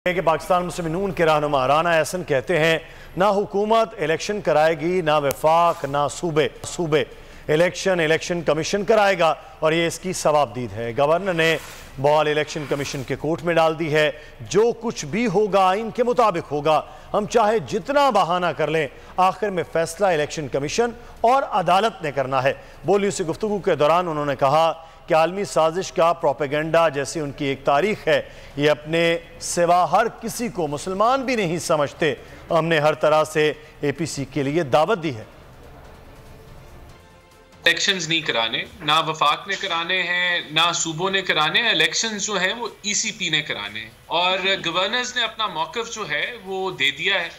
कि पाकिस्तान मुस्लिम नून के रहनुमा राना एहसन कहते हैं ना हुकूमत इलेक्शन कराएगी, ना वफाक, ना सूबे इलेक्शन कमीशन कराएगा और ये इसकी सवाबदीद है। गवर्नर ने बॉल इलेक्शन कमीशन के कोर्ट में डाल दी है। जो कुछ भी होगा आइन के मुताबिक होगा। हम चाहे जितना बहाना कर लें, आखिर में फैसला इलेक्शन कमीशन और अदालत ने करना है। बोलियों से गुफ्तगू के दौरान उन्होंने कहा कि आलमी साजिश का प्रोपेगेंडा जैसी उनकी एक तारीख है, ये अपने सिवा हर किसी को मुसलमान भी नहीं समझते। हमने हर तरह से APC के लिए दावत दी है। इलेक्शंस नहीं कराने, ना वफाक ने कराने हैं, ना सूबों ने कराने हैं। इलेक्शंस जो हैं वो ECP ने कराने हैं और गवर्नर्स ने अपना मौक़िफ़ जो है वो दे दिया है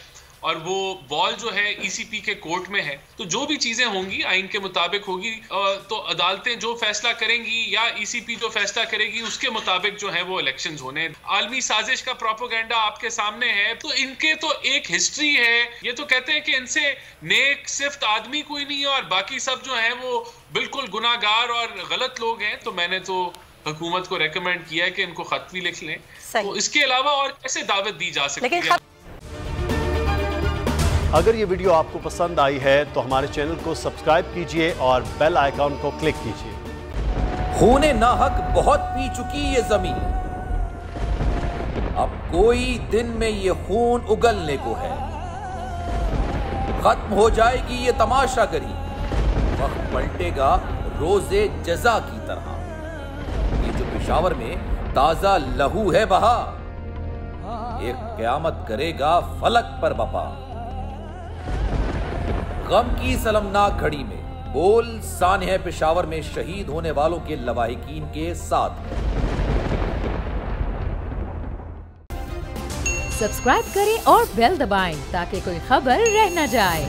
और वो बॉल जो है ECP के कोर्ट में है। तो जो भी चीज़ें होंगी आइन के मुताबिक होगी, तो अदालतें जो फैसला करेंगी या ECP जो फैसला करेगी उसके मुताबिक जो है वो इलेक्शंस होने। आलमी साजिश का प्रोपेगेंडा आपके सामने है, तो इनके तो एक हिस्ट्री है। ये तो कहते हैं कि इनसे नेक सिर्फ आदमी कोई नहीं है और बाकी सब जो है वो बिल्कुल गुनाहगार और गलत लोग हैं। तो मैंने तो हुकूमत को रेकमेंड किया है कि इनको खत भी लिख लें। तो इसके अलावा और कैसे दावत दी जा सकती है? अगर ये वीडियो आपको पसंद आई है तो हमारे चैनल को सब्सक्राइब कीजिए और बेल आइकॉन को क्लिक कीजिए। खूने नाहक बहुत पी चुकी ये जमीन, अब कोई दिन में ये खून उगलने को है। खत्म हो जाएगी ये तमाशागरी, वक्त पलटेगा रोजे जजा की तरह। ये जो पेशावर में ताजा लहू है बहा, एक क़यामत करेगा फलक पर बपा। गम की सलमनाक घड़ी में बोल सानह पेशावर में शहीद होने वालों के लवाहिकीन के साथ। सब्सक्राइब करें और बेल दबाएं ताकि कोई खबर रह न जाए।